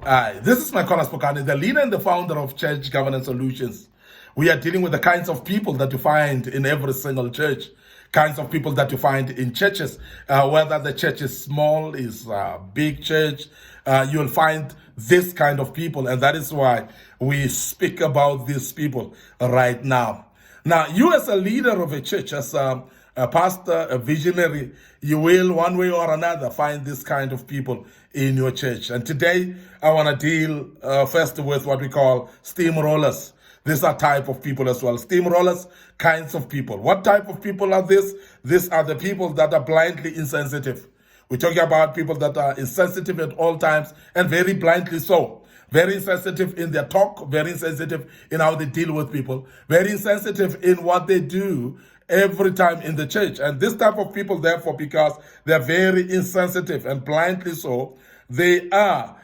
This is Micornus, Phokane, the leader and the founder of Church Governance Solutions. We are dealing with the kinds of people that you find in every single church, kinds of people that you find in churches, whether the church is small, is a big church, you'll find this kind of people, and that is why we speak about these people right now. Now, you as a leader of a church, as a pastor, a visionary, you will one way or another find this kind of people in your church. And today I want to deal first with what we call steamrollers. These are type of people as well. Steamrollers, kinds of people. What type of people are this? These are the people that are blindly insensitive. We're talking about people that are insensitive at all times and very blindly so. Very insensitive in their talk, very insensitive in how they deal with people, very insensitive in what they do every time in the church. And this type of people, therefore, because they're very insensitive and blindly so, they are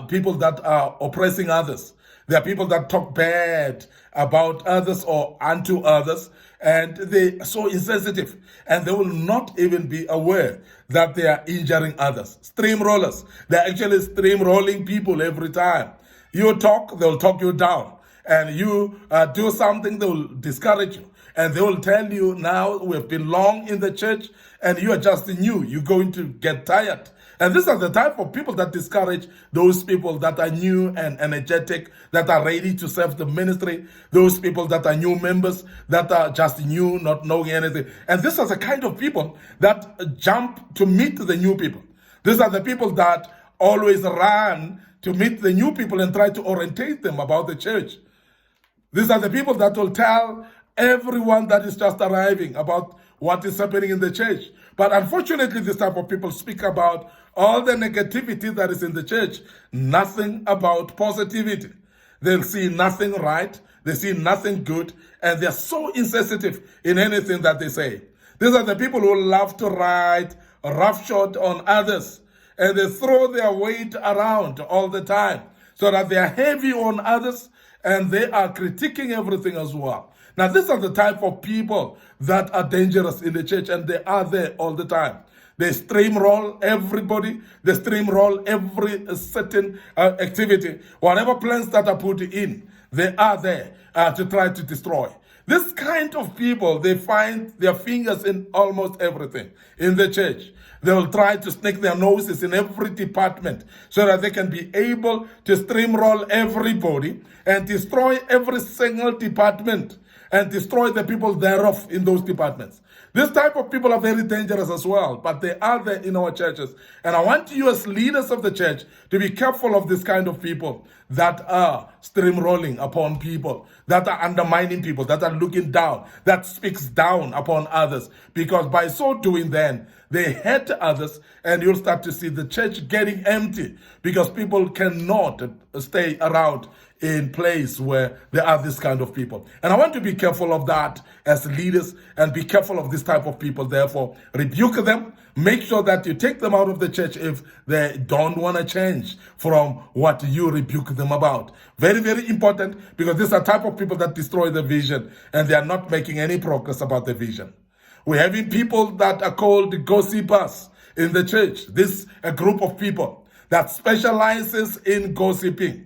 people that are oppressing others. They are people that talk bad about others or unto others, and they are so insensitive, and they will not even be aware that they are injuring others. Steamrollers, they're actually steamrolling people every time. You talk, they'll talk you down. And you do something, they will discourage you. And they will tell you, now we've been long in the church and you are just new. You're going to get tired. And these are the type of people that discourage those people that are new and energetic, that are ready to serve the ministry, those people that are new members, that are just new, not knowing anything. And these are the kind of people that jump to meet the new people. These are the people that always run to meet the new people and try to orientate them about the church. These are the people that will tell everyone that is just arriving about what is happening in the church. But unfortunately, this type of people speak about all the negativity that is in the church, nothing about positivity. They'll see nothing right, they see nothing good, and they're so insensitive in anything that they say. These are the people who love to ride roughshod on others, and they throw their weight around all the time so that they are heavy on others, and they are critiquing everything as well. Now, these are the type of people that are dangerous in the church, and they are there all the time. They steamroll everybody. They steamroll every certain activity. Whatever plans that are put in, they are there to try to destroy. This kind of people, they find their fingers in almost everything in the church. They will try to stick their noses in every department so that they can be able to steamroll everybody and destroy every single department and destroy the people thereof in those departments. This type of people are very dangerous as well, but they are there in our churches. And I want you as leaders of the church to be careful of this kind of people that are steamrolling upon people, that are undermining people, that are looking down, that speaks down upon others. Because by so doing, then they hurt others, and you'll start to see the church getting empty because people cannot stay around in place where there are this kind of people. And I want to be careful of that as leaders and be careful of this type of people. Therefore, rebuke them. Make sure that you take them out of the church if they don't want to change from what you rebuke them about. Very, very important, because these are type of people that destroy the vision and they are not making any progress about the vision. We're having people that are called gossipers in the church. This is a group of people that specializes in gossiping.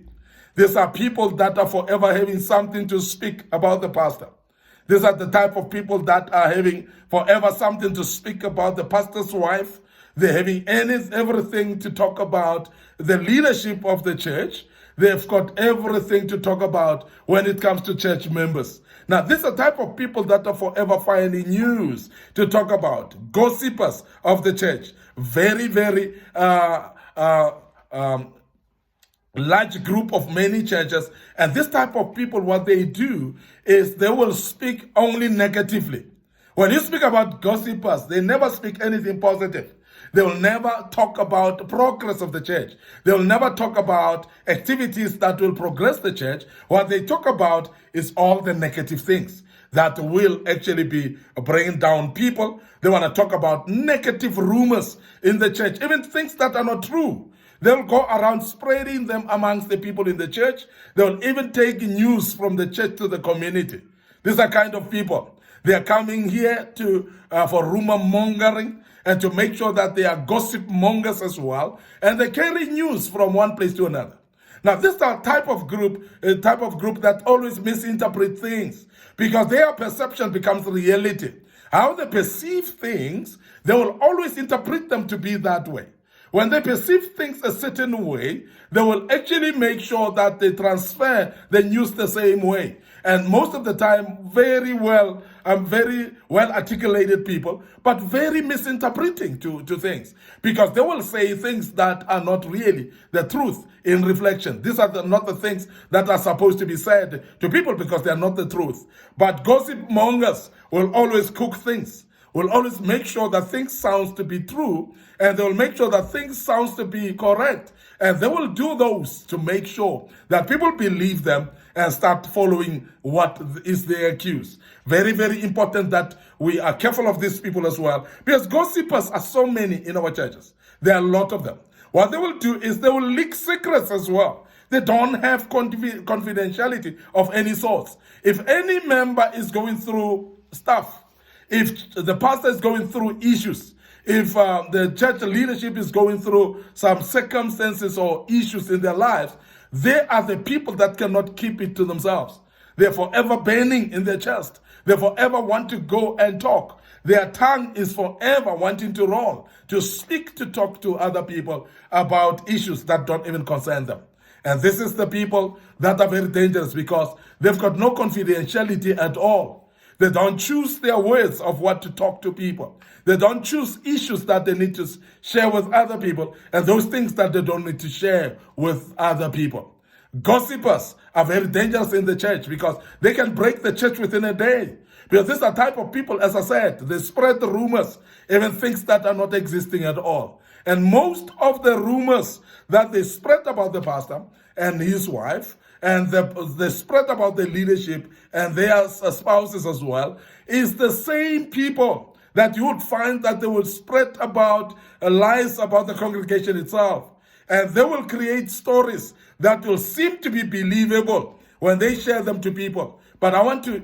These are people that are forever having something to speak about the pastor. These are the type of people that are having forever something to speak about the pastor's wife. They're having everything to talk about the leadership of the church. They've got everything to talk about when it comes to church members. Now, these are type of people that are forever finding news to talk about. Gossipers of the church. Very, very large group of many churches. And this type of people, what they do is they will speak only negatively. When you speak about gossipers, they never speak anything positive. They will never talk about the progress of the church. They will never talk about activities that will progress the church. What they talk about is all the negative things that will actually be bringing down people. They want to talk about negative rumors in the church, even things that are not true. They'll go around spreading them amongst the people in the church. They'll even take news from the church to the community. These are kind of people. They are coming here for rumor mongering, and to make sure that they are gossip mongers as well, and they carry news from one place to another. Now, this is a type of group that always misinterpret things because their perception becomes reality. How they perceive things, they will always interpret them to be that way. When they perceive things a certain way, they will actually make sure that they transfer the news the same way. And most of the time, very well articulated people, but very misinterpreting to things. Because they will say things that are not really the truth in reflection. These are not the things that are supposed to be said to people because they are not the truth. But gossip mongers will always cook things, will always make sure that things sounds to be true, and they will make sure that things sounds to be correct. And they will do those to make sure that people believe them and start following what is their accused. Very, very important that we are careful of these people as well, because gossipers are so many in our churches. There are a lot of them. What they will do is they will leak secrets as well. They don't have confidentiality of any sort. If any member is going through stuff, if the pastor is going through issues, if the church leadership is going through some circumstances or issues in their lives, they are the people that cannot keep it to themselves. They're forever burning in their chest. They forever want to go and talk. Their tongue is forever wanting to roll, to speak, to talk to other people about issues that don't even concern them. And this is the people that are very dangerous because they've got no confidentiality at all. They don't choose their words of what to talk to people. They don't choose issues that they need to share with other people and those things that they don't need to share with other people. Gossipers are very dangerous in the church because they can break the church within a day. Because this is the type of people, as I said, they spread the rumors, even things that are not existing at all. And most of the rumors that they spread about the pastor and his wife, and they spread about the leadership and their spouses as well, is the same people that you would find that they will spread about lies about the congregation itself. And they will create stories that will seem to be believable when they share them to people. But I want to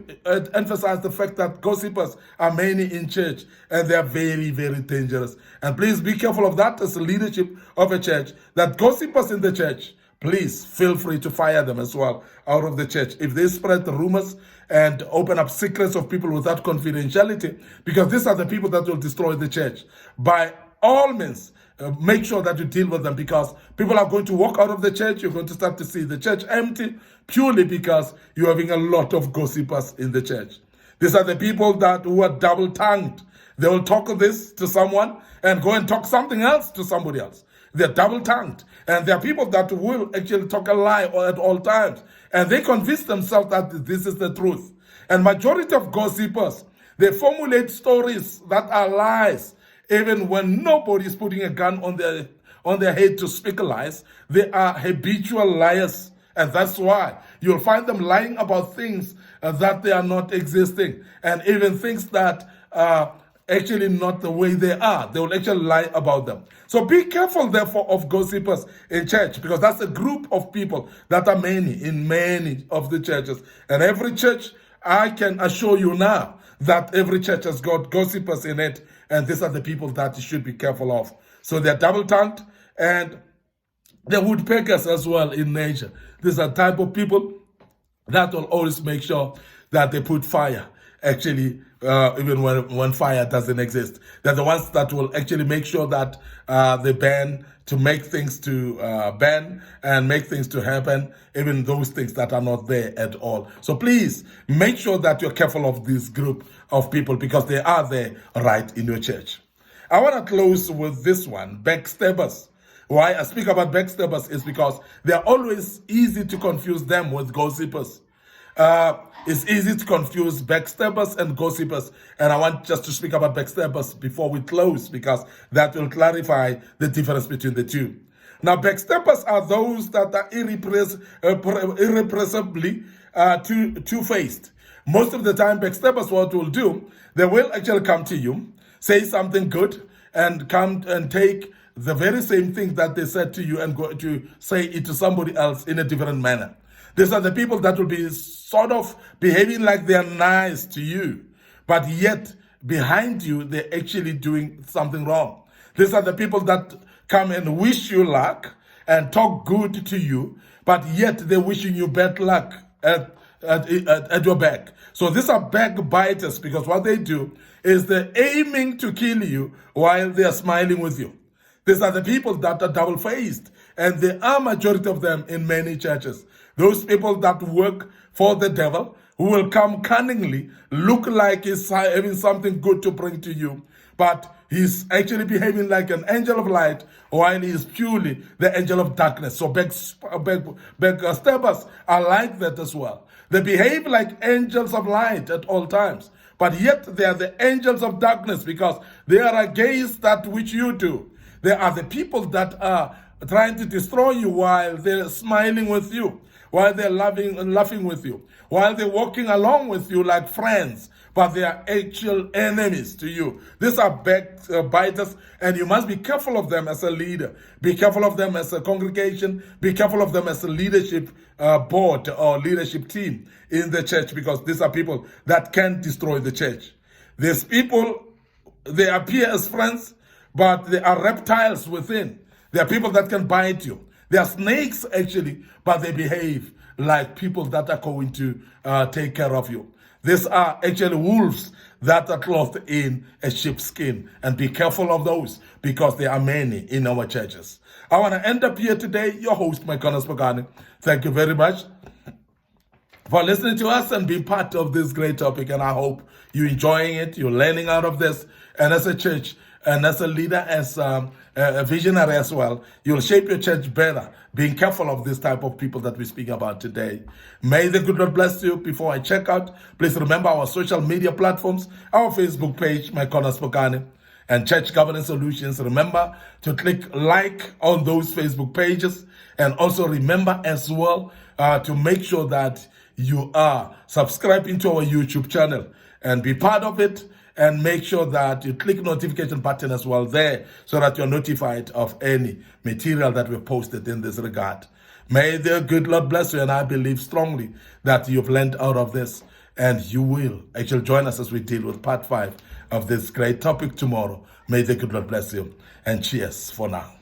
emphasize the fact that gossipers are many in church and they are very, very dangerous. And please be careful of that as the leadership of a church, that gossipers in the church, please feel free to fire them as well out of the church. If they spread the rumors and open up secrets of people without confidentiality, because these are the people that will destroy the church. By all means, make sure that you deal with them because people are going to walk out of the church. You're going to start to see the church empty purely because you're having a lot of gossipers in the church. These are the people who are double-tongued. They will talk this to someone and go and talk something else to somebody else. They're double-tongued. And there are people that will actually talk a lie at all times. And they convince themselves that this is the truth. And majority of gossipers, they formulate stories that are lies. Even when nobody is putting a gun on their head to speak lies, they are habitual liars. And that's why you'll find them lying about things that they are not existing. And even things that are actually not the way they are. They will actually lie about them. So be careful, therefore, of gossipers in church, because that's a group of people that are many in many of the churches. And every church, I can assure you now, that every church has got gossipers in it, and these are the people that you should be careful of. So they're double-tongued, and they're woodpeckers as well in nature. These are type of people that will always make sure that they put fire, actually, even when fire doesn't exist. They're the ones that will actually make sure that they ban to make things to ban and make things to happen, even those things that are not there at all. So please make sure that you're careful of this group of people because they are there right in your church. I want to close with this one, backstabbers. Why I speak about backstabbers is because they're always easy to confuse them with gossipers. It's easy to confuse backstabbers and gossipers. And I want just to speak about backstabbers before we close because that will clarify the difference between the two. Now, backstabbers are those that are irrepressibly two-faced. Most of the time, backstabbers, what will do, they will actually come to you, say something good, and come and take the very same thing that they said to you and go to say it to somebody else in a different manner. These are the people that will be sort of behaving like they're nice to you, but yet behind you, they're actually doing something wrong. These are the people that come and wish you luck and talk good to you, but yet they're wishing you bad luck at your back. So these are backbiters, because what they do is they're aiming to kill you while they're smiling with you. These are the people that are double-faced, and there are majority of them in many churches. Those people that work for the devil, who will come cunningly, look like he's having something good to bring to you, but he's actually behaving like an angel of light while he is purely the angel of darkness. So backstabbers are like that as well. They behave like angels of light at all times, but yet they are the angels of darkness, because they are against that which you do. They are the people that are trying to destroy you while they're smiling with you, while they're laughing with you, while they're walking along with you like friends, but they are actual enemies to you. These are backbiters, and you must be careful of them as a leader. Be careful of them as a congregation. Be careful of them as a leadership board or leadership team in the church, because these are people that can destroy the church. These people, they appear as friends, but they are reptiles within. They are people that can bite you. They are snakes, actually, but they behave like people that are going to take care of you. These are actually wolves that are clothed in a sheep's skin. And be careful of those, because there are many in our churches. I want to end up here today. Your host, Micornus, Phokane. Thank you very much for listening to us and being part of this great topic. And I hope you're enjoying it, you're learning out of this. And as a church, and as a leader, as a visionary as well, you'll shape your church better, being careful of this type of people that we speak about today. May the good Lord bless you. Before I check out, please remember our social media platforms, our Facebook page, Micornus Phokane, and Church Governance Solutions. Remember to click like on those Facebook pages, and also remember as well to make sure that you are subscribing to our YouTube channel and be part of it. And make sure that you click notification button as well there, so that you're notified of any material that we've posted in this regard. May the good Lord bless you, and I believe strongly that you've learned out of this, and you will actually join us as we deal with part 5 of this great topic tomorrow. May the good Lord bless you, and cheers for now.